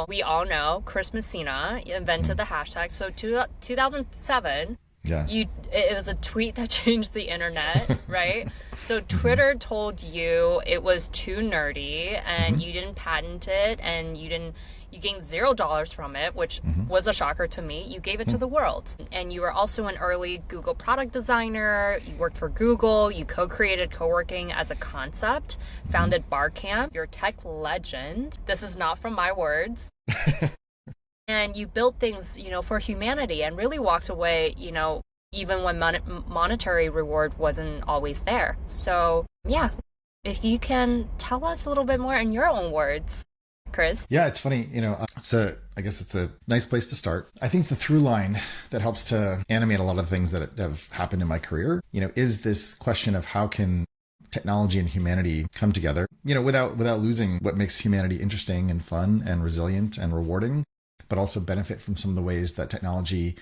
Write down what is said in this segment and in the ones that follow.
we all know Chris Messina invented the hashtag. So 2007, Yeah. it was a tweet that changed the internet, right? So Twitter told you it was too nerdy and you didn't patent it and you gained $0 from it, which was a shocker to me. You gave it to the world. And you were also an early Google product designer. You worked for Google. You co-created co-working as a concept, founded Barcamp. You're a tech legend. This is not from my words. And you built things, for humanity and really walked away, even when monetary reward wasn't always there. So, yeah, if you can tell us a little bit more in your own words, Chris. Yeah, it's funny, I guess it's a nice place to start. I think the through line that helps to animate a lot of things that have happened in my career, is this question of how can technology and humanity come together, without losing what makes humanity interesting and fun and resilient and rewarding, but also benefit from some of the ways that technology,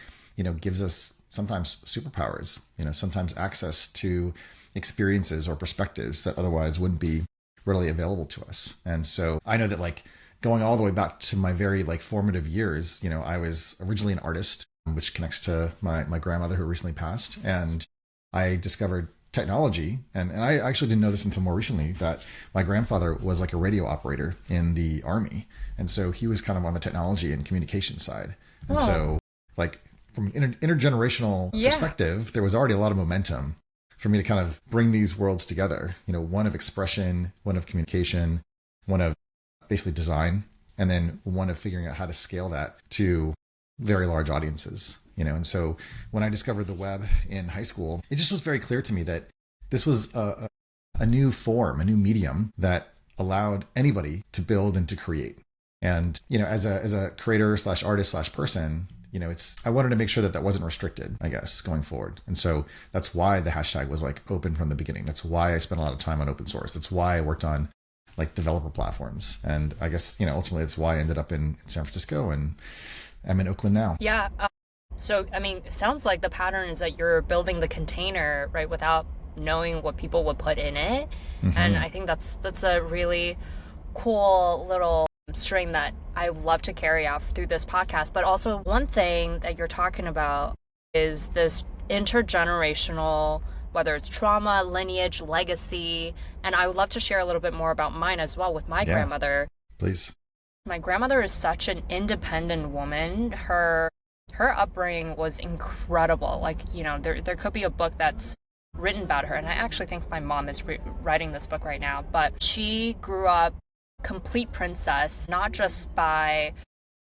gives us sometimes superpowers, sometimes access to experiences or perspectives that otherwise wouldn't be readily available to us. And so I know that going all the way back to my very formative years, I was originally an artist, which connects to my grandmother who recently passed. And I discovered technology. And I actually didn't know this until more recently, that my grandfather was a radio operator in the Army. And so he was kind of on the technology and communication side. And so from an intergenerational perspective, there was already a lot of momentum for me to kind of bring these worlds together, one of expression, one of communication, one of basically design, and then one of figuring out how to scale that to very large audiences, And so when I discovered the web in high school, it just was very clear to me that this was a new form, a new medium that allowed anybody to build and to create. And, as a creator / artist / person, I wanted to make sure that wasn't restricted, I guess, going forward. And so that's why the hashtag was open from the beginning. That's why I spent a lot of time on open source. That's why I worked on developer platforms. And I guess, ultimately that's why I ended up in San Francisco and I'm in Oakland now. Yeah. So, it sounds like the pattern is that you're building the container, right, without knowing what people would put in it. And I think that's a really cool little string that I love to carry out through this podcast. But also one thing that you're talking about is this intergenerational, whether it's trauma, lineage, legacy. And I would love to share a little bit more about mine as well with my grandmother. Please. My grandmother is such an independent woman. Her upbringing was incredible. There could be a book that's written about her. And I actually think my mom is writing this book right now. But she grew up complete princess, not just by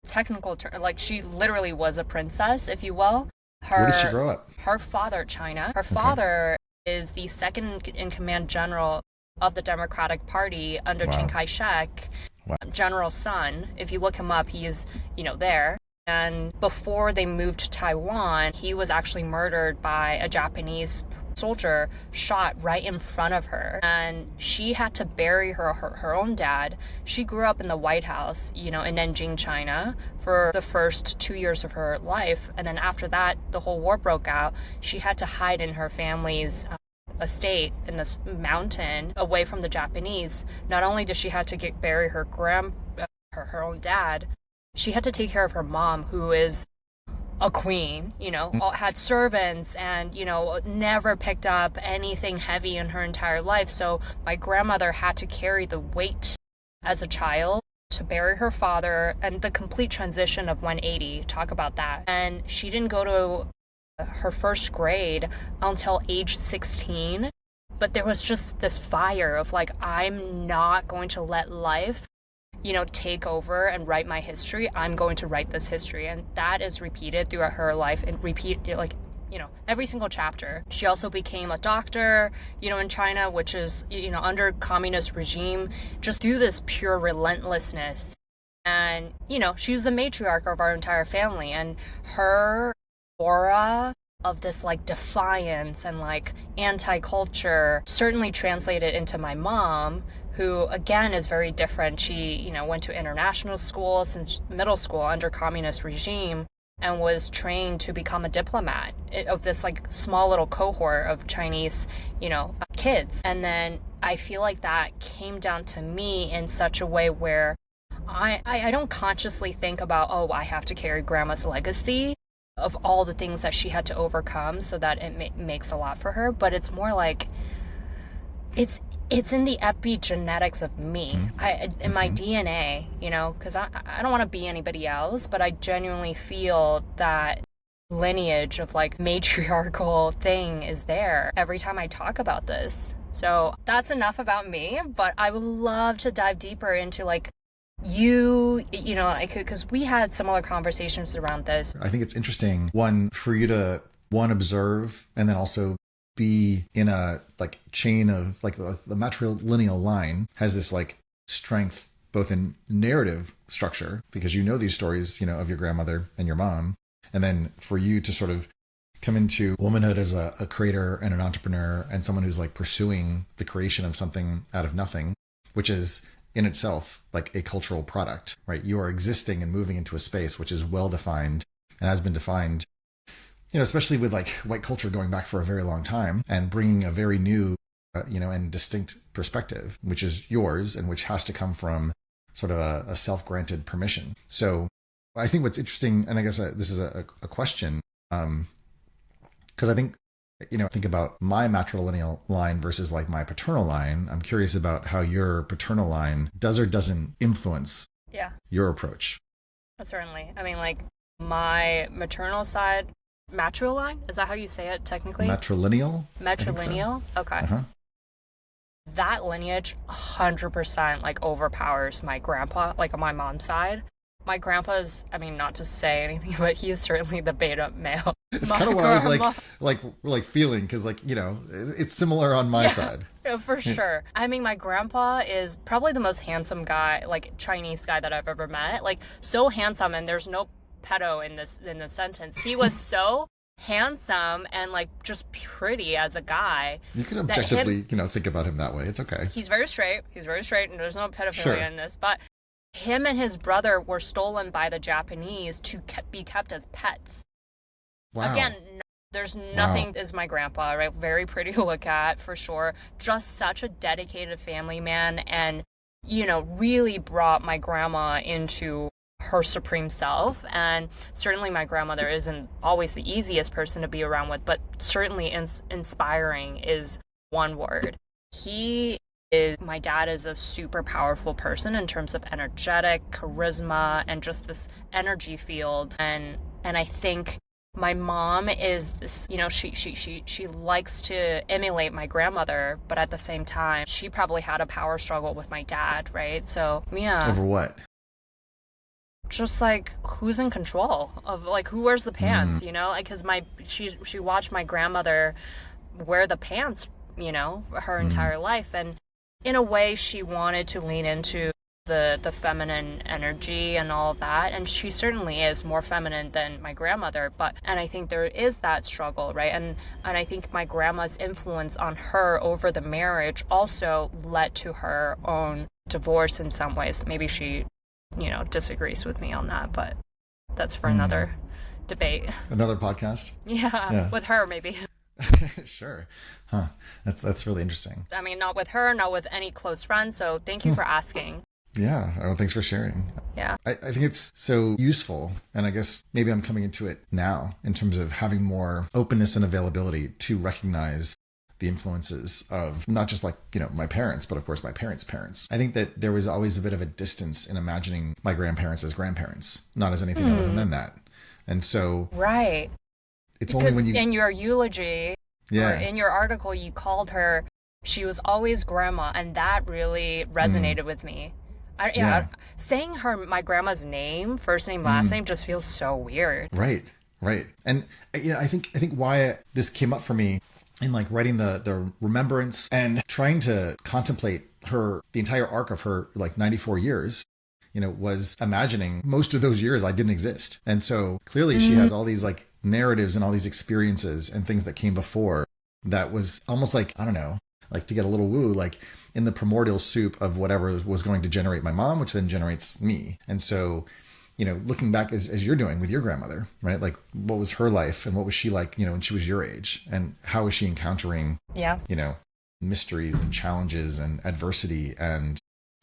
technical term, she literally was a princess, if you will. Where did she grow up? Her father, China. Her father is the second in command general of the Democratic Party under Chiang Kai-shek. General Sun. If you look him up, he is, there. And before they moved to Taiwan, he was actually murdered by a Japanese soldier, shot right in front of her, and she had to bury her own dad. She grew up in the White House, in Nanjing, China, for the first 2 years of her life, and then after that, the whole war broke out. She had to hide in her family's estate in this mountain, away from the Japanese. Not only did she have to bury her her own dad, she had to take care of her mom, who is a queen, had servants and, never picked up anything heavy in her entire life. So my grandmother had to carry the weight as a child to bury her father, and the complete transition of 180, talk about that. And she didn't go to her first grade until age 16. But there was just this fire of I'm not going to let life take over and write my history. I'm going to write this history. And that is repeated throughout her life and every single chapter. She also became a doctor, in China, which is, under communist regime, just through this pure relentlessness. And, she was the matriarch of our entire family. And her aura of this defiance and anti-culture certainly translated into my mom, who again is very different. She, went to international school since middle school under communist regime and was trained to become a diplomat of this small little cohort of Chinese, kids. And then I feel that came down to me in such a way where I don't consciously think about, oh, I have to carry grandma's legacy of all the things that she had to overcome so that it makes a lot for her. But it's more like it's in the epigenetics of me, in my DNA, because I don't want to be anybody else, but I genuinely feel that lineage of like matriarchal thing is there every time I talk about this. So that's enough about me, but I would love to dive deeper into like because we had similar conversations around this. I think it's interesting, one, for you to observe and then also be in a like chain of like the matrilineal line has this like strength both in narrative structure because these stories of your grandmother and your mom, and then for you to sort of come into womanhood as a creator and an entrepreneur and someone who's like pursuing the creation of something out of nothing, which is in itself like a cultural product, right? You are existing and moving into a space which is well defined and has been defined, especially with like white culture going back for a very long time and bringing a very new, and distinct perspective, which is yours and which has to come from sort of a self-granted permission. So I think what's interesting, and I guess this is a question, because I think, think about my matrilineal line versus like my paternal line. I'm curious about how your paternal line does or doesn't influence your approach. Certainly. I mean, like my maternal side, matriline, is that how you say it technically? Matrilineal? Matrilineal? So. Okay. Uh-huh. That lineage 100% like overpowers my grandpa, like on my mom's side. My grandpa's, I mean, not to say anything, but he's certainly the beta male. It's kind of what I was like feeling, because like, it's similar on my side. Yeah, for sure. I mean, my grandpa is probably the most handsome guy, like Chinese guy that I've ever met. Like so handsome, and there's no pedo in the sentence. He was so handsome and like just pretty as a guy. You can objectively, think about him that way. It's okay. He's very straight, and there's no pedophilia in this, but him and his brother were stolen by the Japanese to be kept as pets. Wow. Again, there's nothing as my grandpa, right? Very pretty to look at, for sure. Just such a dedicated family man, and, really brought my grandma into her supreme self. And certainly my grandmother isn't always the easiest person to be around with, but certainly inspiring is one word. My dad is a super powerful person in terms of energetic charisma and just this energy field. And I think my mom is this, she likes to emulate my grandmother, but at the same time, she probably had a power struggle with my dad, right? So, yeah. Over what? Just like who's in control of like who wears the pants, like because she watched my grandmother wear the pants, her entire life, and in a way she wanted to lean into the feminine energy and all of that, and she certainly is more feminine than my grandmother, and I think there is that struggle, right? And I think my grandma's influence on her over the marriage also led to her own divorce in some ways. Maybe she disagrees with me on that, but that's for another debate. Another podcast? Yeah, with her maybe. Sure. Huh. That's really interesting. I mean, not with her, not with any close friends, so thank you for asking. Yeah. Oh, thanks for sharing. Yeah. I think it's so useful, and I guess maybe I'm coming into it now in terms of having more openness and availability to recognize the influences of not just like, my parents, but of course my parents' parents. I think that there was always a bit of a distance in imagining my grandparents as grandparents, not as anything other than that. And so... Right. It's because only when you... in your eulogy, or in your article, you called her, she was always grandma, and that really resonated with me. Saying my grandma's name, first name, last name, just feels so weird. Right. And, I think why this came up for me in like writing the remembrance and trying to contemplate the entire arc of her like 94 years, was imagining most of those years I didn't exist. And so clearly she has all these like narratives and all these experiences and things that came before that was almost like, I don't know, like to get a little woo, like in the primordial soup of whatever was going to generate my mom, which then generates me. And so, looking back as you're doing with your grandmother, right? Like what was her life and what was she like, when she was your age, and how was she encountering, mysteries and challenges and adversity, and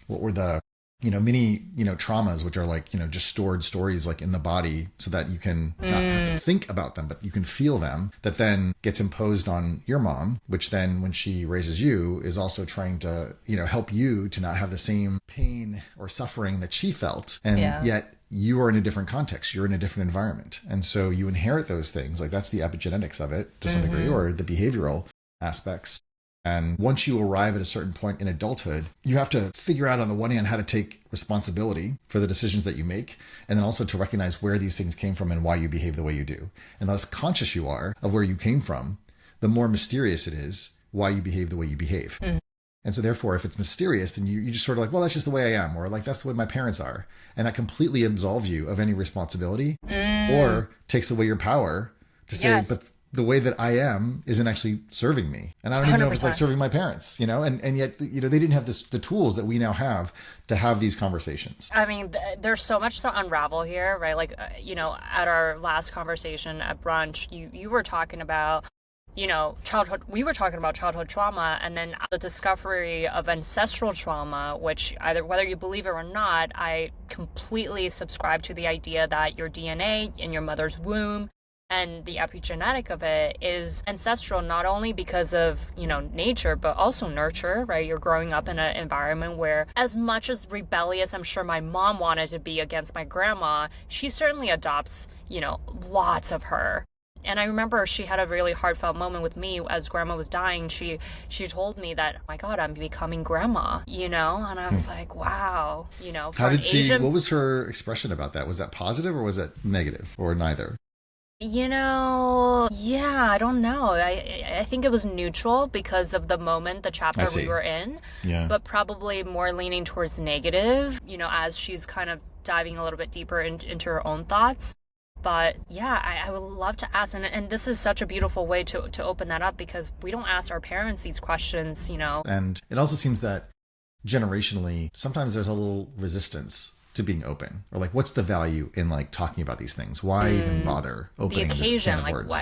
what were the many, traumas, which are like, just stored stories like in the body so that you can not have to think about them, but you can feel them, that then gets imposed on your mom, which then when she raises you is also trying to, help you to not have the same pain or suffering that she felt. And yet you are in a different context. You're in a different environment. And so you inherit those things. Like that's the epigenetics of it to some degree, or the behavioral aspects. And once you arrive at a certain point in adulthood, you have to figure out on the one hand how to take responsibility for the decisions that you make, and then also to recognize where these things came from and why you behave the way you do. And the less conscious you are of where you came from, the more mysterious it is why you behave the way you behave. And so therefore, if it's mysterious, then you just sort of like, well, that's just the way I am, or like, that's the way my parents are. And that completely absolves you of any responsibility or takes away your power to say, but the way that I am isn't actually serving me. And I don't even know if it's like serving my parents, and yet, they didn't have the tools that we now have to have these conversations. I mean, there's so much to unravel here, right? Like, at our last conversation at brunch, you were talking about, childhood, we were talking about childhood trauma, and then the discovery of ancestral trauma, which whether you believe it or not, I completely subscribe to the idea that your DNA in your mother's womb and the epigenetic of it is ancestral, not only because of, nature, but also nurture, right? You're growing up in an environment where, as much as rebellious I'm sure my mom wanted to be against my grandma, she certainly adopts, lots of her. And I remember she had a really heartfelt moment with me as grandma was dying. She told me that, oh my God, I'm becoming grandma, and I was like, wow, How did she, what was her expression about that? Was that positive or was that negative, or neither? I don't know. I think it was neutral because of the moment, the chapter we were in, but probably more leaning towards negative, as she's kind of diving a little bit deeper into her own thoughts. But I would love to ask, and this is such a beautiful way to open that up, because we don't ask our parents these questions, And it also seems that generationally, sometimes there's a little resistance to being open, or like, what's the value in like talking about these things? Why even bother opening this can of words?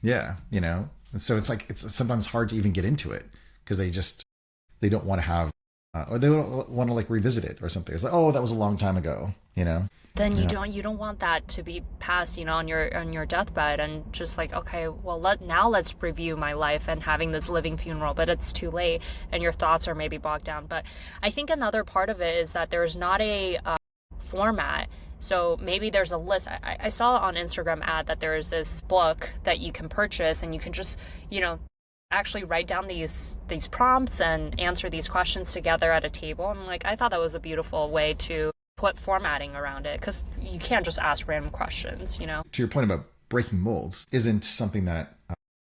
And so it's like, it's sometimes hard to even get into it because they don't want to have, or they don't want to like revisit it or something. It's like, oh, that was a long time ago, Then you don't want that to be passed, on your deathbed, and just like, okay, well, let's review my life and having this living funeral, but it's too late and your thoughts are maybe bogged down. But I think another part of it is that there's not a format. So maybe there's a list. I saw on Instagram ad that there is this book that you can purchase, and you can just, actually write down these prompts and answer these questions together at a table. And like, I thought that was a beautiful way to put formatting around it, because you can't just ask random questions, To your point about breaking molds, isn't something that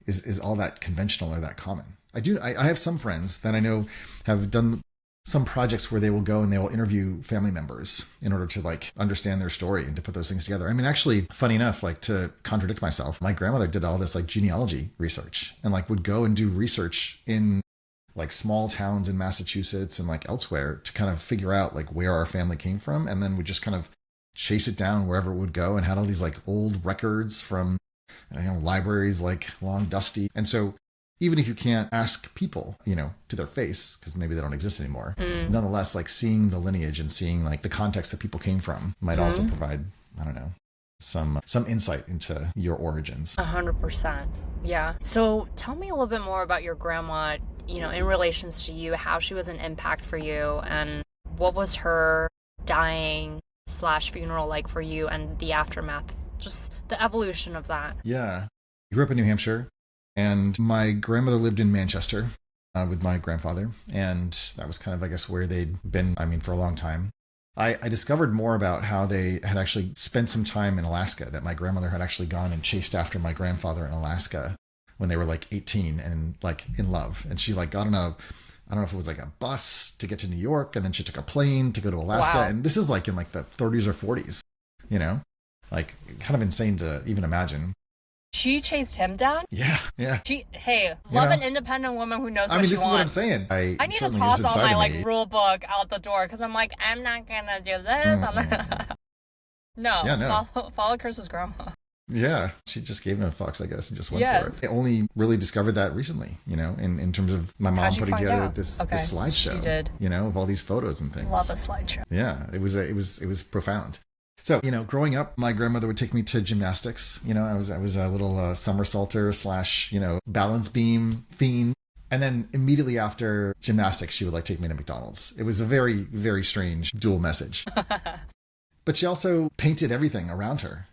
is all that conventional or that common. I have some friends that I know have done some projects where they will go and they will interview family members in order to like understand their story and to put those things together. I mean, actually, funny enough, like to contradict myself, my grandmother did all this like genealogy research and like would go and do research in like small towns in Massachusetts and like elsewhere to kind of figure out like where our family came from, and then would just kind of chase it down wherever it would go, and had all these like old records from libraries, like long dusty. And so even if you can't ask people, to their face, because maybe they don't exist anymore, nonetheless, like seeing the lineage and seeing like the context that people came from might also provide, I don't know, some insight into your origins. 100%. Yeah. So tell me a little bit more about your grandma, in relations to you, how she was an impact for you, and what was her dying / funeral like for you, and the aftermath, just the evolution of that. Yeah. I grew up in New Hampshire, and my grandmother lived in Manchester with my grandfather, and that was kind of, I guess, where they'd been, for a long time. I discovered more about how they had actually spent some time in Alaska, that my grandmother had actually gone and chased after my grandfather in Alaska when they were like 18 and like in love. And she like got on I don't know if it was like a bus to get to New York, and then she took a plane to go to Alaska. Wow. And this is like in like the 30s or 40s, like kind of insane to even imagine. She chased him down? Yeah. Love an independent woman who knows what she wants. This is what I'm saying. I need to toss all my like rule book out the door, because I'm like, I'm not gonna do this. No, follow Chris's grandma. Yeah, she just gave him a fox, I guess, and just went for Yes. it. I only really discovered that recently, in terms of my mom How'd you putting find together out? this Okay, she slideshow, did. of all these photos and Love a things. slideshow. Yeah, it was profound. So, growing up, my grandmother would take me to gymnastics. I was a little somersaulter slash, balance beam fiend. And then immediately after gymnastics, she would like take me to McDonald's. It was a very, very strange dual message. But she also painted everything around her.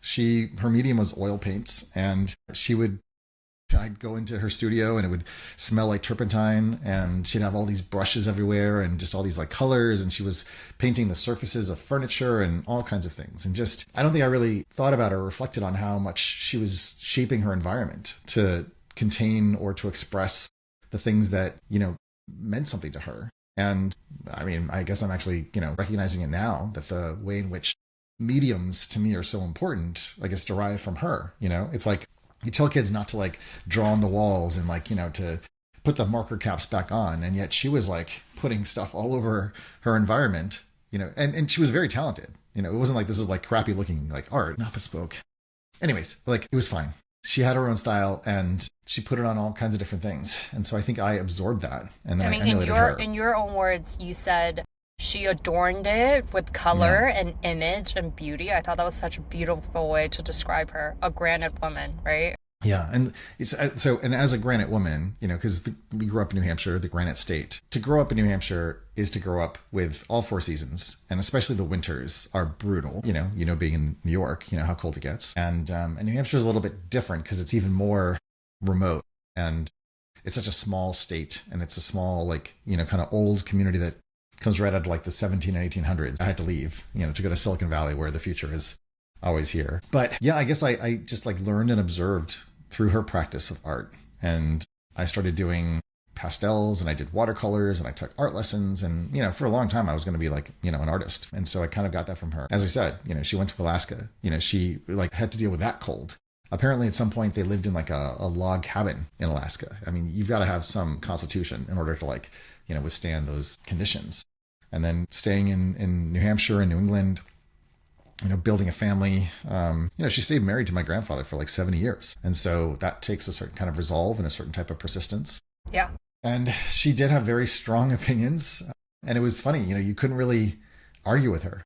Her medium was oil paints, and I'd go into her studio and it would smell like turpentine, and she'd have all these brushes everywhere and just all these like colors, and she was painting the surfaces of furniture and all kinds of things. And just, I don't think I really thought about or reflected on how much she was shaping her environment to contain or to express the things that, meant something to her. And I mean, I guess I'm actually, recognizing it now, that the way in which mediums to me are so important, I guess, derive from her. It's like you tell kids not to like draw on the walls and like, to put the marker caps back on. And yet she was like putting stuff all over her environment, and she was very talented. It wasn't like this is like crappy looking like art, not bespoke. Anyways, like it was fine. She had her own style and she put it on all kinds of different things. And so I think I absorbed that. And then I emulated her. In your own words, you said she adorned it with color and image and beauty. I thought that was such a beautiful way to describe her, a granite woman, right? Yeah, and and as a granite woman, because we grew up in New Hampshire, the granite state. To grow up in New Hampshire is to grow up with all four seasons, and especially the winters are brutal. Being in New York, how cold it gets, and New Hampshire is a little bit different because it's even more remote, and it's such a small state, and it's a small kind of old community that comes right out of like the 17 and 1800s. I had to leave, to go to Silicon Valley, where the future is always here. But yeah, I guess I just like learned and observed through her practice of art. And I started doing pastels, and I did watercolors, and I took art lessons. And, for a long time I was going to be like, an artist. And so I kind of got that from her. As I said, she went to Alaska, she like had to deal with that cold. Apparently at some point they lived in like a log cabin in Alaska. I mean, you've got to have some constitution in order to like, withstand those conditions. And then staying in New Hampshire and New England, building a family. She stayed married to my grandfather for like 70 years. And so that takes a certain kind of resolve and a certain type of persistence. Yeah. And she did have very strong opinions. And it was funny, you couldn't really argue with her.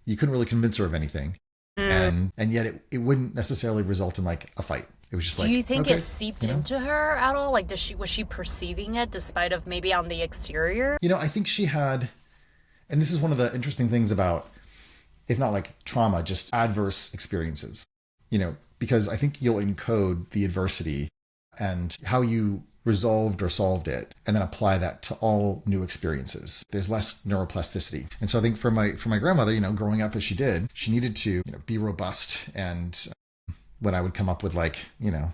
You couldn't really convince her of anything. And yet it wouldn't necessarily result in like a fight. It was just like, do you think okay, it seeped into her at all? Like, was she perceiving it despite of maybe on the exterior? I think she had, and this is one of the interesting things about, if not like trauma, just adverse experiences, because I think you'll encode the adversity and how you resolved or solved it, and then apply that to all new experiences. There's less neuroplasticity. And so I think for my grandmother, growing up as she did, she needed to be robust. And when I would come up with like,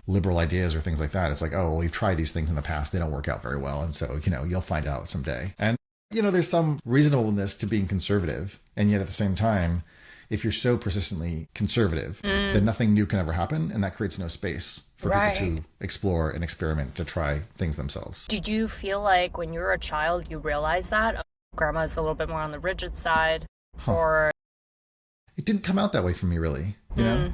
liberal ideas or things like that, it's like, oh, well, you've tried these things in the past. They don't work out very well. And so, you'll find out someday. And there's some reasonableness to being conservative. And yet at the same time, if you're so persistently conservative, then nothing new can ever happen. And that creates no space for people to explore and experiment, to try things themselves. Did you feel like when you were a child, you realized that? Oh, grandma's a little bit more on the rigid side? Or it didn't come out that way for me, really. I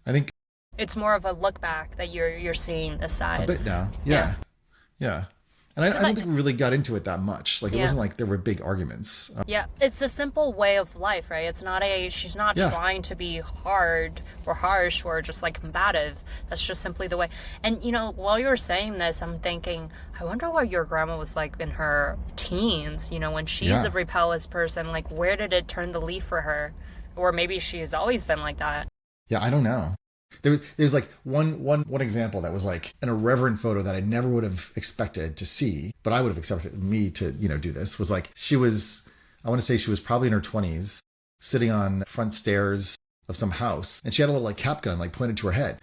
think it's more of a look back that you're seeing this side. A bit now. Yeah. And I don't think we really got into it that much. Like, it wasn't like there were big arguments. Yeah, it's a simple way of life, right? It's not she's not trying to be hard or harsh or just like combative. That's just simply the way. And, while you were saying this, I'm thinking, I wonder what your grandma was like in her teens, when she's a rebellious person. Like, where did it turn the leaf for her? Or maybe she's always been like that. Yeah, I don't know. There's like one example that was like an irreverent photo that I never would have expected to see, but I would have expected me to, do this, was like, I want to say she was probably in her 20s, sitting on front stairs of some house, and she had a little like cap gun like pointed to her head,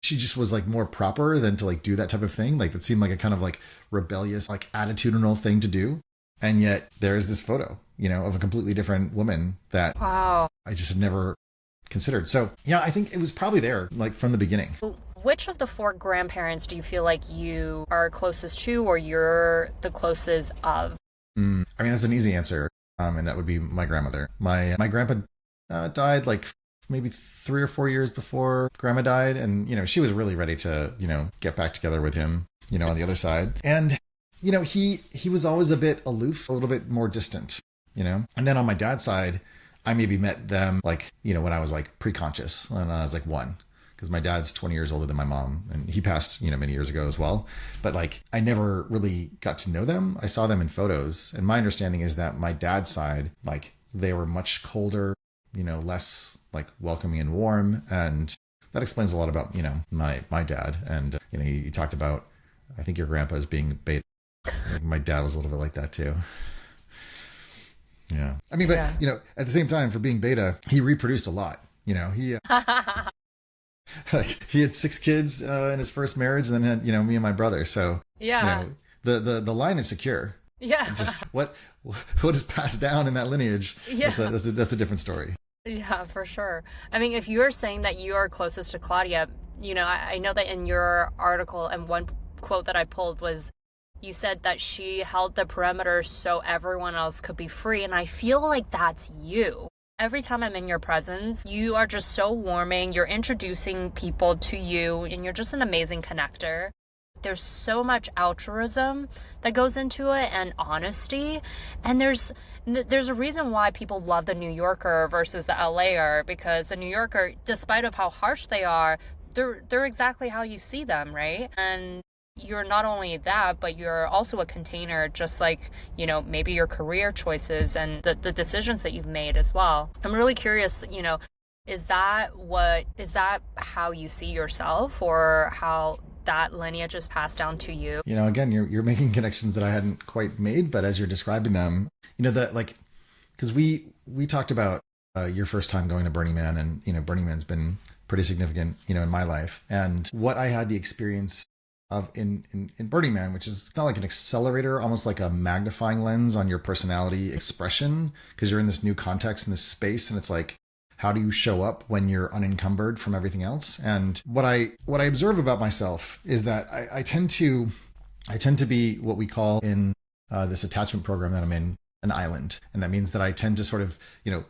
She just was like more proper than to like do that type of thing. Like, it seemed like a kind of like rebellious, like attitudinal thing to do. And yet there's this photo, of a completely different woman that I just had never considered. So yeah, I think it was probably there, like from the beginning. Which of the four grandparents do you feel like you are closest to, or you're the closest of? I mean, that's an easy answer. And that would be my grandmother. My grandpa died like maybe 3 or 4 years before grandma died. And, she was really ready to, get back together with him, on the other side. And, he was always a bit aloof, a little bit more distant, And then on my dad's side, I maybe met them when I was pre-conscious, when I was 1. Because my dad's 20 years older than my mom, and he passed, many years ago as well. But I never really got to know them. I saw them in photos. And my understanding is that my dad's side, they were much colder, less welcoming and warm. And that explains a lot about, my dad. And, he talked about, I think your grandpa as being beta. My dad was a little bit like that too. Yeah. I mean, but, at the same time, for being beta, he reproduced a lot. He he had 6 kids in his first marriage, and then had me and my brother. So the line is secure. Yeah. Just what is passed down in that lineage. Yeah. That's a different story. Yeah, for sure. I mean, if you're saying that you are closest to Claudia, I know that in your article, and one quote that I pulled was, you said that she held the perimeter so everyone else could be free, and I feel like that's you. Every time I'm in your presence, you are just so warming. You're introducing people to you, and you're just an amazing connector. There's so much altruism that goes into it, and honesty. And there's a reason why people love the New Yorker versus the LAer, because the New Yorker, despite of how harsh they are, they're exactly how you see them, right? And you're not only that, but you're also a container, just like, maybe your career choices and the decisions that you've made as well. I'm really curious, is that how you see yourself, or how that lineage is passed down to you? Again, you're making connections that I hadn't quite made, but as you're describing them, because we talked about your first time going to Burning Man, and Burning Man's been pretty significant, in my life. And what I had the experience of in Burning Man, which is not like an accelerator, almost like a magnifying lens on your personality expression, because you're in this new context, in this space, and it's how do you show up when you're unencumbered from everything else? And what I observe about myself is that I tend to be what we call in this attachment program that I'm in, an island. And that means that I tend to sort of,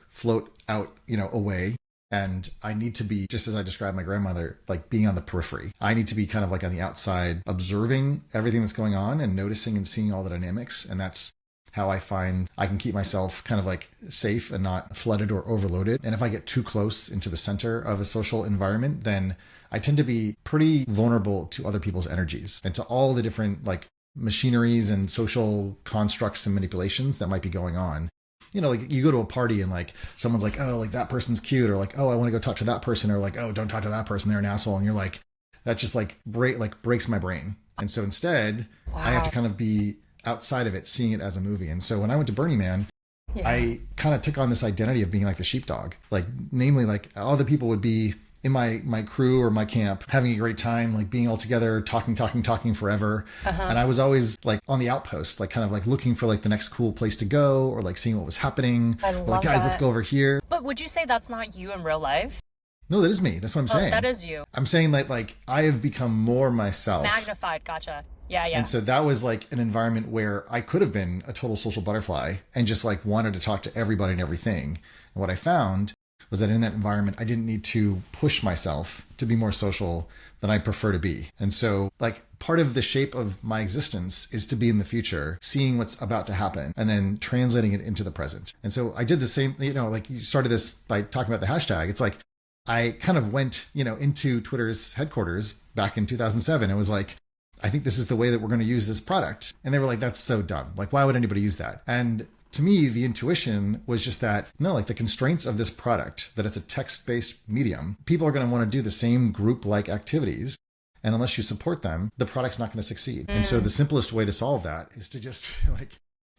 float out, away. And I need to be, just as I described my grandmother, being on the periphery. I need to be kind of on the outside, observing everything that's going on and noticing and seeing all the dynamics. And that's how I find I can keep myself kind of safe and not flooded or overloaded. And if I get too close into the center of a social environment, then I tend to be pretty vulnerable to other people's energies and to all the different machineries and social constructs and manipulations that might be going on. You go to a party and someone's oh, that person's cute, or oh, I want to go talk to that person, or oh, don't talk to that person, they're an asshole. And you're that just breaks my brain. And so instead, wow, I have to kind of be outside of it, seeing it as a movie. And so when I went to Burning Man, I kind of took on this identity of being the sheepdog, namely all the people would be in my crew or my camp, having a great time, being all together, talking forever. And I was always on the outpost, kind of looking for the next cool place to go, or seeing what was happening. I love guys, that. Let's go over here. But would you say that's not you in real life? No, that is me. That's what I'm saying. That is you. I'm saying I have become more myself. Magnified. Gotcha. Yeah. And so that was an environment where I could have been a total social butterfly and just wanted to talk to everybody and everything. And what I found was that in that environment, I didn't need to push myself to be more social than I prefer to be. And so part of the shape of my existence is to be in the future, seeing what's about to happen, and then translating it into the present. And so I did the same, you started this by talking about the hashtag. It's I kind of went, into Twitter's headquarters back in 2007. It was I think this is the way that we're going to use this product. And they were that's so dumb. Why would anybody use that? And to me, the intuition was just that, no, the constraints of this product, that it's a text-based medium, people are going to want to do the same group-like activities. And unless you support them, the product's not going to succeed. And so the simplest way to solve that is to just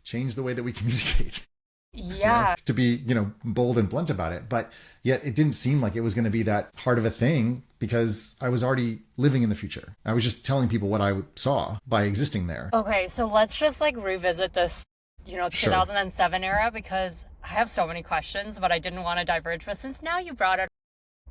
change the way that we communicate. Yeah. To be, bold and blunt about it. But yet it didn't seem like it was going to be that hard of a thing, because I was already living in the future. I was just telling people what I saw by existing there. Okay, so let's just revisit this 2007 era, because I have so many questions, but I didn't want to diverge. But since now you brought it,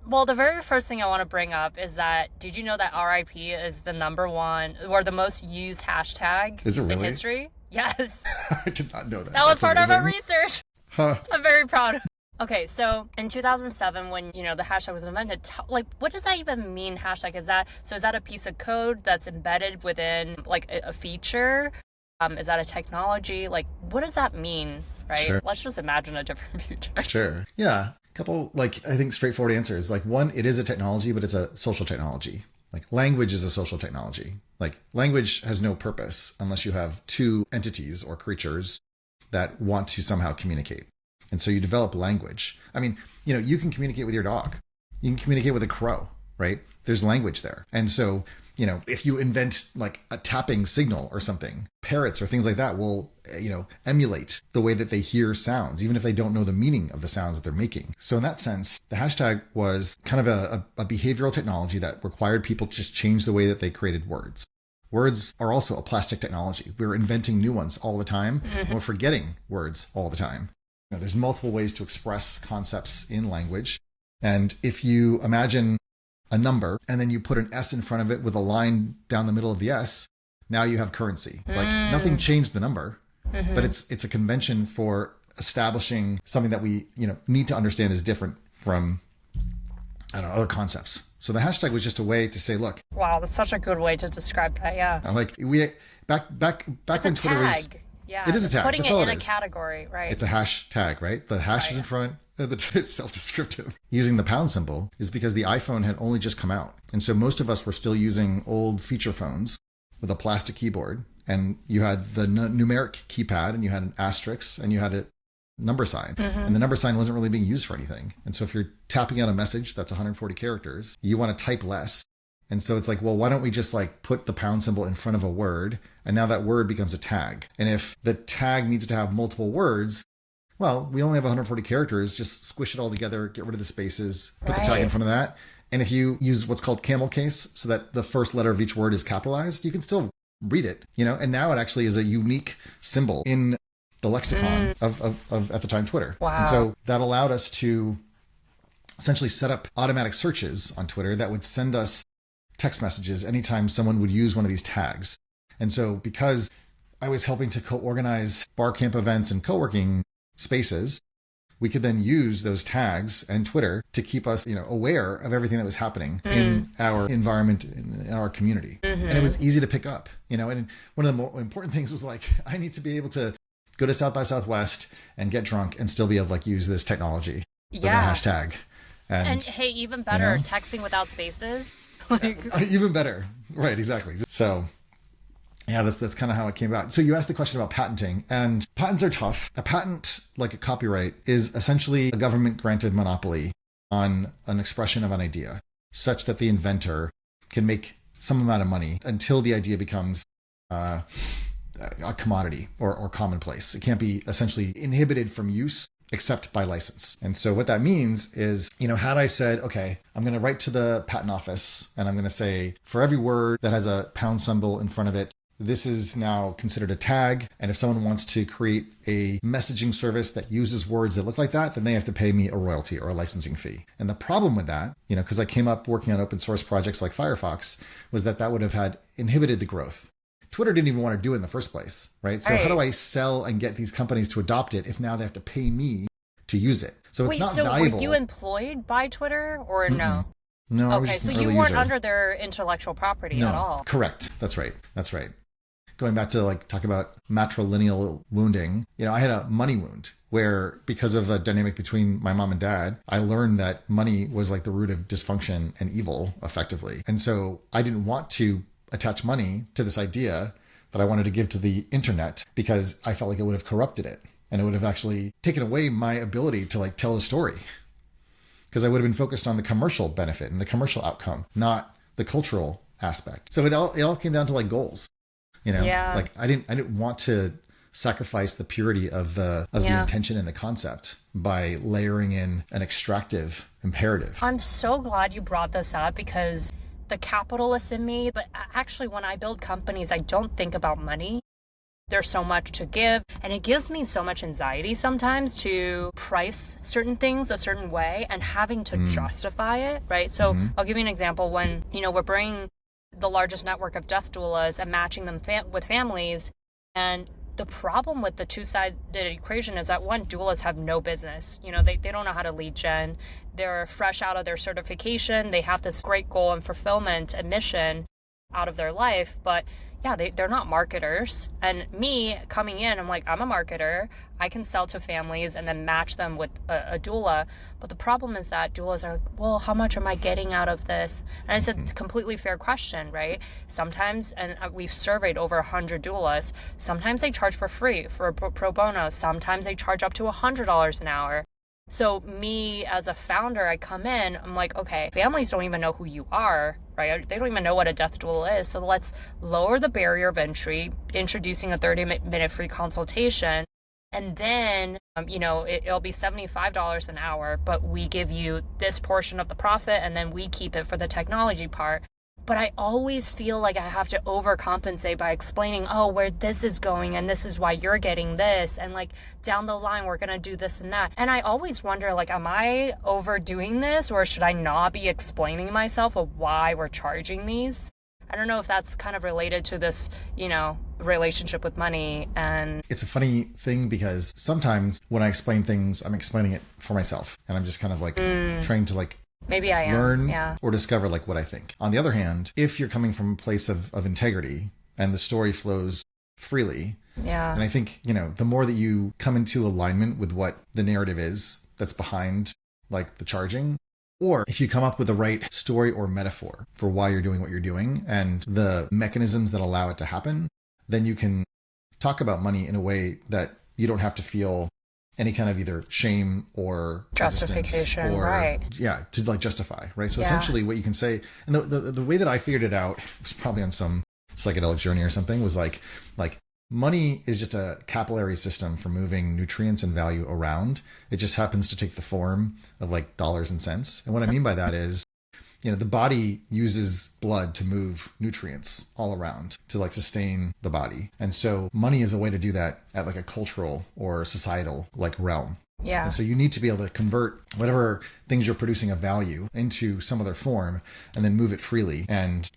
well, the very first thing I want to bring up is that, did you know that RIP is the #1 or the most used hashtag is it really? In history? Yes. I did not know that. That was part of our research. Huh. I'm very proud. Okay, so in 2007, when the hashtag was invented, like, what does that even mean? Hashtag is that a piece of code that's embedded within like a feature? Is that a technology? Like, what does that mean? Right? Sure. Let's just imagine a different future. Sure. Yeah. A couple, like, I think straightforward answers. Like, one, it is a technology, but it's a social technology. Like, language is a social technology. Like, language has no purpose unless you have two entities or creatures that want to somehow communicate. And so you develop language. I mean, you can communicate with your dog. You can communicate with a crow, right? There's language there. And so, if you invent like a tapping signal or something, parrots or things like that will, emulate the way that they hear sounds, even if they don't know the meaning of the sounds that they're making. So in that sense, the hashtag was kind of a behavioral technology that required people to just change the way that they created words. Words are also a plastic technology. We're inventing new ones all the time, and we're forgetting words all the time. There's multiple ways to express concepts in language. And if you imagine a number and then you put an S in front of it with a line down the middle of the S, now you have currency. Like, nothing changed the number, but it's a convention for establishing something that we, need to understand is different from, other concepts. So the hashtag was just a way to say, look. Wow, that's such a good way to describe that. Yeah. Like, back when Twitter was. Yeah, it is a tag. Putting That's it all in it a is. category, right? It's a hashtag, right? The hash is in front. It's self-descriptive. Using the pound symbol is because the iPhone had only just come out. And so most of us were still using old feature phones with a plastic keyboard. And you had the numeric keypad, and you had an asterisk, and you had a number sign. And the number sign wasn't really being used for anything. And so if you're tapping out a message that's 140 characters, you want to type less. And so it's like, well, why don't we just like put the pound symbol in front of a word? And now that word becomes a tag. And if the tag needs to have multiple words, well, we only have 140 characters. Just squish it all together, get rid of the spaces, put the tag in front of that. And if you use what's called camel case, so that the first letter of each word is capitalized, you can still read it, And now it actually is a unique symbol in the lexicon of at the time, Twitter. Wow. And so that allowed us to essentially set up automatic searches on Twitter that would send us text messages anytime someone would use one of these tags. And so because I was helping to co-organize bar camp events and co-working spaces, we could then use those tags and Twitter to keep us, aware of everything that was happening in our environment, in our community. And it was easy to pick up, and one of the more important things was like, I need to be able to go to South by Southwest and get drunk and still be able to like use this technology with the hashtag. And hey, even better, texting without spaces. Even better. Right, exactly. So yeah, that's kind of how it came about. So you asked the question about patenting, and patents are tough. A patent, like a copyright, is essentially a government granted monopoly on an expression of an idea, such that the inventor can make some amount of money until the idea becomes a commodity or commonplace. It can't be essentially inhibited from use except by license. And so what that means is, had I said, okay, I'm going to write to the patent office and I'm going to say, for every word that has a pound symbol in front of it, this is now considered a tag. And if someone wants to create a messaging service that uses words that look like that, then they have to pay me a royalty or a licensing fee. And the problem with that, because I came up working on open source projects like Firefox, was that would have had inhibited the growth. Twitter didn't even want to do it in the first place, right? So how do I sell and get these companies to adopt it if now they have to pay me to use it? So it's not valuable. Were you employed by Twitter or no? No, I was just an early you weren't user. Under their intellectual property at all. Correct. That's right. Going back to like talk about matrilineal wounding, I had a money wound where because of a dynamic between my mom and dad, I learned that money was like the root of dysfunction and evil effectively. And so I didn't want to attach money to this idea that I wanted to give to the internet because I felt like it would have corrupted it and it would have actually taken away my ability to like tell a story because I would have been focused on the commercial benefit and the commercial outcome, not the cultural aspect. So it all came down to like goals, like I didn't want to sacrifice the purity of the intention and the concept by layering in an extractive imperative. I'm so glad you brought this up because the capitalist in me, but actually when I build companies, I don't think about money. There's so much to give, and it gives me so much anxiety sometimes to price certain things a certain way and having to justify it, right? So I'll give you an example. When, we're bringing the largest network of death doulas and matching them with families, and The problem with the two-sided equation is that one, doulas have no business. They don't know how to lead gen. They're fresh out of their certification. They have this great goal and fulfillment and mission out of their life, but yeah, they're not marketers. And me coming in, I'm like, I'm a marketer. I can sell to families and then match them with a doula. But the problem is that doulas are like, well, how much am I getting out of this? And it's a completely fair question, right? Sometimes, and we've surveyed over 100 doulas, sometimes they charge for free for a pro bono. Sometimes they charge up to $100 an hour. So me as a founder, I come in, I'm like, okay, families don't even know who you are, right? They don't even know what a death doula is. So let's lower the barrier of entry, introducing a 30-minute free consultation. And then, it'll be $75 an hour, but we give you this portion of the profit and then we keep it for the technology part. But I always feel like I have to overcompensate by explaining, where this is going and this is why you're getting this. And like down the line, we're going to do this and that. And I always wonder, like, am I overdoing this or should I not be explaining myself of why we're charging these? I don't know if that's kind of related to this, relationship with money. And it's a funny thing because sometimes when I explain things, I'm explaining it for myself and I'm just kind of like trying to like maybe I am. Learn or discover like what I think. On the other hand, if you're coming from a place of integrity and the story flows freely, and I think, the more that you come into alignment with what the narrative is that's behind like the charging, or if you come up with the right story or metaphor for why you're doing what you're doing and the mechanisms that allow it to happen, then you can talk about money in a way that you don't have to feel any kind of either shame or justification, or right? Yeah, to like justify, right? So essentially, what you can say, and the way that I figured it out was probably on some psychedelic journey or something, was like money is just a capillary system for moving nutrients and value around. It just happens to take the form of like dollars and cents. And what I mean by that is, the body uses blood to move nutrients all around to like sustain the body. And so money is a way to do that at like a cultural or societal like realm. Yeah. And so you need to be able to convert whatever things you're producing of value into some other form and then move it freely. And,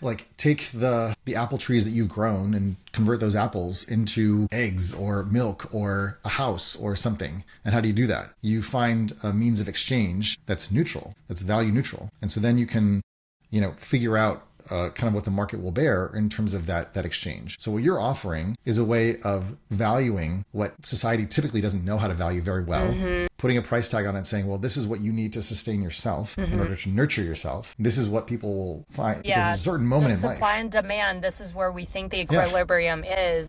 like take the apple trees that you've grown and convert those apples into eggs or milk or a house or something. And how do you do that? You find a means of exchange that's neutral, that's value neutral. And so then you can, figure out kind of what the market will bear in terms of that exchange. So what you're offering is a way of valuing what society typically doesn't know how to value very well, putting a price tag on it saying, well, this is what you need to sustain yourself in order to nurture yourself. This is what people will find. Yeah, there's a certain moment in life. Supply and demand, this is where we think the equilibrium is.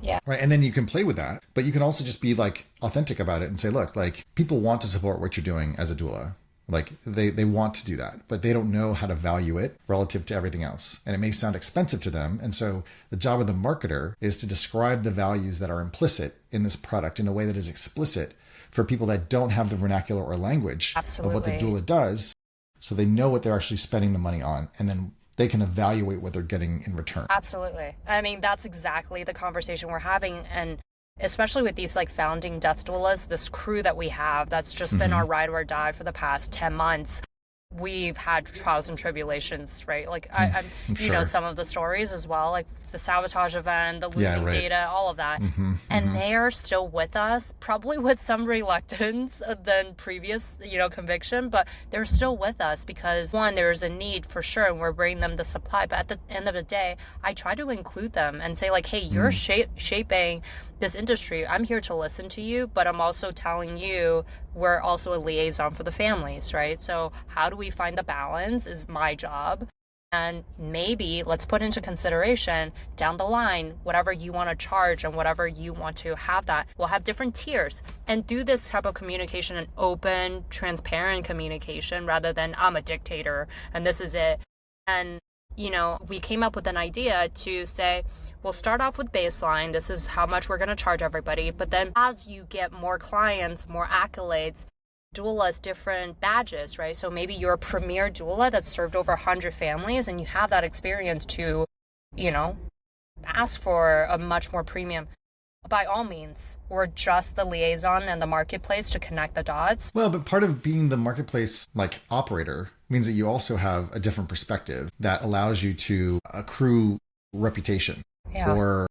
Yeah. Right. And then you can play with that, but you can also just be like authentic about it and say, look, like people want to support what you're doing as a doula. Like they want to do that, but they don't know how to value it relative to everything else. And it may sound expensive to them. And so the job of the marketer is to describe the values that are implicit in this product in a way that is explicit for people that don't have the vernacular or language of what the doula does. So they know what they're actually spending the money on. And then they can evaluate what they're getting in return. Absolutely. I mean, that's exactly the conversation we're having. And especially with these like founding death doulas, this crew that we have, that's just been our ride or die for the past 10 months. We've had trials and tribulations, right? Like I'm you know, some of the stories as well, like the sabotage event, the losing data, all of that. And they are still with us, probably with some reluctance than previous, conviction, but they're still with us because one, there's a need for sure, and we're bringing them the supply. But at the end of the day, I try to include them and say like, hey, you're shaping this industry. I'm here to listen to you, but I'm also telling you we're also a liaison for the families, right? So how do we find the balance is my job. And maybe let's put into consideration down the line, whatever you want to charge and whatever you want to have, that we'll have different tiers and do this type of communication, an open, transparent communication, rather than I'm a dictator and this is it. And, we came up with an idea to say, we'll start off with baseline. This is how much we're going to charge everybody. But then as you get more clients, more accolades, doulas, different badges, right? So maybe you're a premier doula that's served over 100 families and you have that experience to, ask for a much more premium. By all means, we're just the liaison and the marketplace to connect the dots. Well, but part of being the marketplace like operator means that you also have a different perspective that allows you to accrue reputation or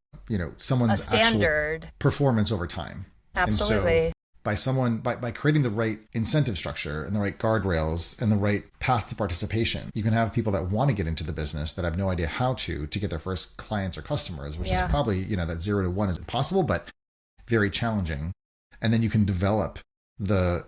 someone's standard actual performance over time. Absolutely. And so by creating the right incentive structure and the right guardrails and the right path to participation, you can have people that want to get into the business that have no idea how to get their first clients or customers, which is probably, that 0 to 1 is impossible, but very challenging. And then you can develop the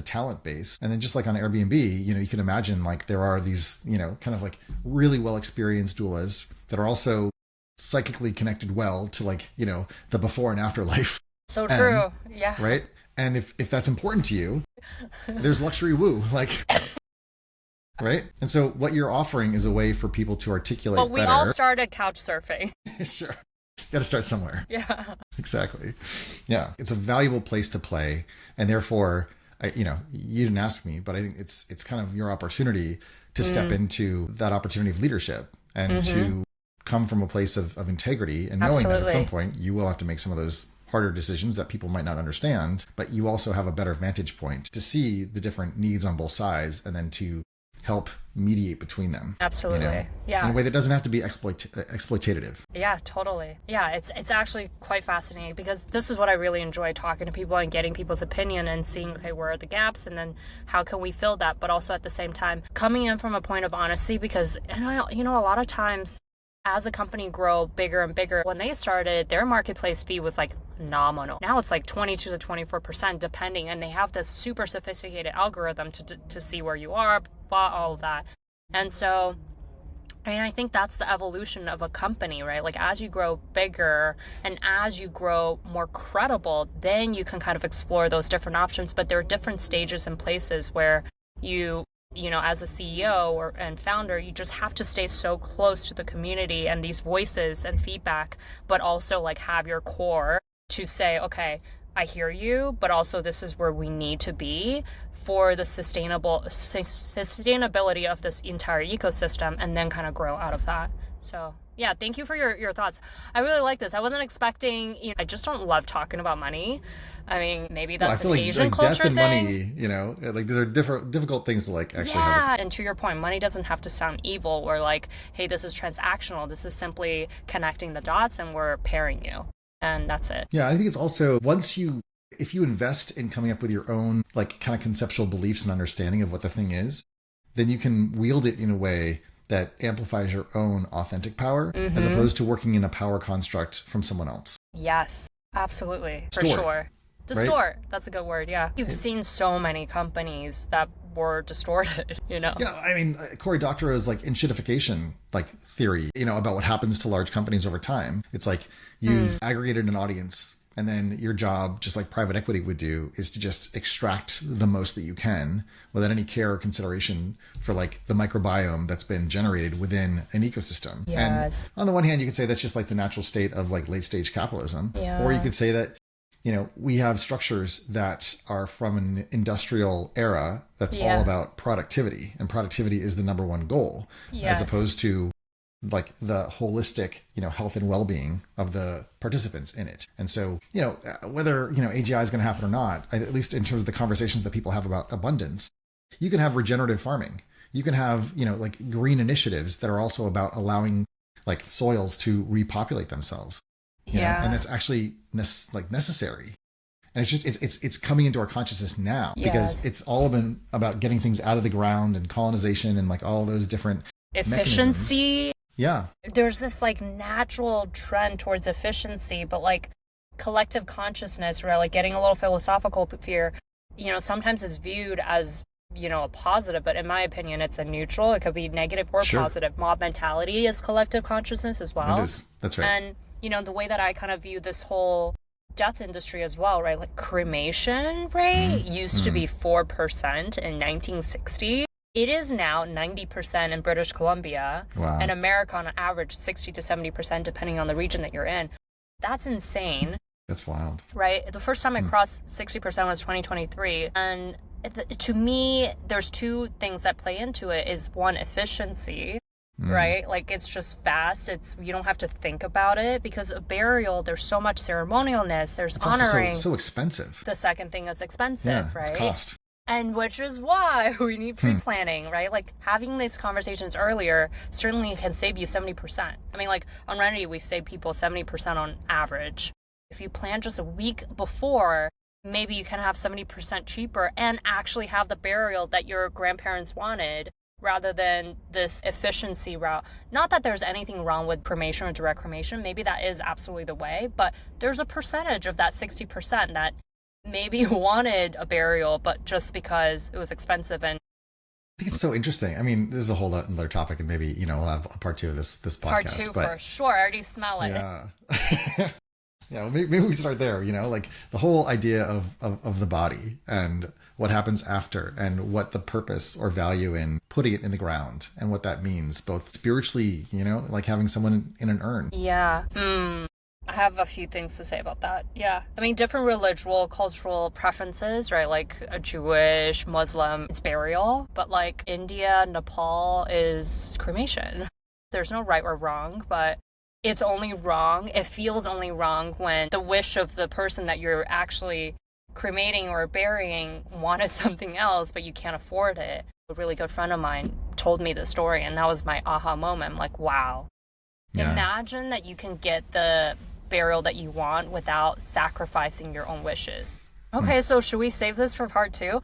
talent base. And then just like on Airbnb, you can imagine like there are these, kind of like really well experienced doulas that are also psychically connected well to like, the before and after life. So true. Yeah. Right. And if that's important to you, there's luxury woo, like, right? And so what you're offering is a way for people to articulate better. But we all started couch surfing. Sure. Got to start somewhere. Yeah. Exactly. Yeah. It's a valuable place to play. And therefore, you didn't ask me, but I think it's kind of your opportunity to step into that opportunity of leadership and to come from a place of integrity and knowing that at some point you will have to make some of those harder decisions that people might not understand, but you also have a better vantage point to see the different needs on both sides and then to help mediate between them. Absolutely. Yeah. In a way that doesn't have to be exploitative. Yeah, totally. Yeah, it's actually quite fascinating because this is what I really enjoy, talking to people and getting people's opinion and seeing, okay, where are the gaps and then how can we fill that, but also at the same time coming in from a point of honesty because, a lot of times as a company grow bigger and bigger, when they started, their marketplace fee was like nominal. Now it's like 22 to 24% depending, and they have this super sophisticated algorithm to see where you are, all of that. And so, I think that's the evolution of a company, right? Like as you grow bigger and as you grow more credible, then you can kind of explore those different options. But there are different stages and places where you as a CEO and founder, you just have to stay so close to the community and these voices and feedback, but also like have your core to say, okay, I hear you, but also this is where we need to be for the sustainability of this entire ecosystem, and then kind of grow out of that. So yeah, thank you for your thoughts. I really like this. I wasn't expecting, I just don't love talking about money. I mean, maybe that's an Asian culture death and thing. Money, like these are difficult things to like actually have. And to your point, money doesn't have to sound evil or like, hey, this is transactional. This is simply connecting the dots and we're pairing you. And that's it. Yeah, I think it's also if you invest in coming up with your own like kind of conceptual beliefs and understanding of what the thing is, then you can wield it in a way that amplifies your own authentic power as opposed to working in a power construct from someone else. Yes, absolutely. For sure. Distort. Right? That's a good word. Yeah. You've seen so many companies that were distorted, Yeah. I mean, Cory Doctorow's like enshittification theory, about what happens to large companies over time. It's like you've aggregated an audience and then your job, just like private equity would do, is to just extract the most that you can without any care or consideration for like the microbiome that's been generated within an ecosystem. Yes. And on the one hand, you could say that's just like the natural state of like late stage capitalism. Yeah. Or you could say that we have structures that are from an industrial era that's all about productivity, and productivity is the number one goal, as opposed to like the holistic, health and well-being of the participants in it. And so, whether, AGI is going to happen or not, at least in terms of the conversations that people have about abundance, you can have regenerative farming. You can have, like green initiatives that are also about allowing like soils to repopulate themselves. And that's actually necessary. And it's just, it's coming into our consciousness now because it's all been about getting things out of the ground and colonization and like all those different efficiency. Mechanisms. Yeah. There's this like natural trend towards efficiency, but like collective consciousness, right? Like getting a little philosophical here, sometimes is viewed as, a positive, but in my opinion, it's a neutral. It could be negative or positive. Mob mentality is collective consciousness as well. It is. That's right. And, the way that I kind of view this whole death industry as well, right? Like cremation rate used to be 4% in 1960. It is now 90% in British Columbia. Wow. And America on average 60 to 70% depending on the region that you're in. That's insane. That's wild. Right? The first time I crossed 60% was 2023. And to me, there's two things that play into it is one, efficiency. Right? Like it's just fast. You don't have to think about it because a burial, there's so much ceremonialness. There's it's honoring. Also so expensive. The second thing is expensive, right? It's cost. And which is why we need pre-planning, right? Like having these conversations earlier certainly can save you 70%. I mean, like on Renidy, we save people 70% on average. If you plan just a week before, maybe you can have 70% cheaper and actually have the burial that your grandparents wanted rather than this efficiency route. Not that there's anything wrong with cremation or direct cremation. Maybe that is absolutely the way, but there's a percentage of that 60% that maybe wanted a burial, but just because it was expensive. And I think it's so interesting. I mean, this is a whole other topic, and maybe, we'll have a part 2 of this podcast. Part 2 for sure. I already smell it. Yeah. Yeah, well, maybe we start there, like the whole idea of the body and what happens after and what the purpose or value in putting it in the ground and what that means, both spiritually, like having someone in an urn. Yeah. I have a few things to say about that. Yeah. I mean, different religious, cultural preferences, right? Like a Jewish, Muslim, it's burial. But like India, Nepal is cremation. There's no right or wrong, but it's only wrong. It feels only wrong when the wish of the person that you're actually cremating or burying wanted something else, but you can't afford it. A really good friend of mine told me the story, and that was my aha moment. I'm like, wow. Yeah. Imagine that you can get the burial that you want without sacrificing your own wishes. Okay, so should we save this for part 2?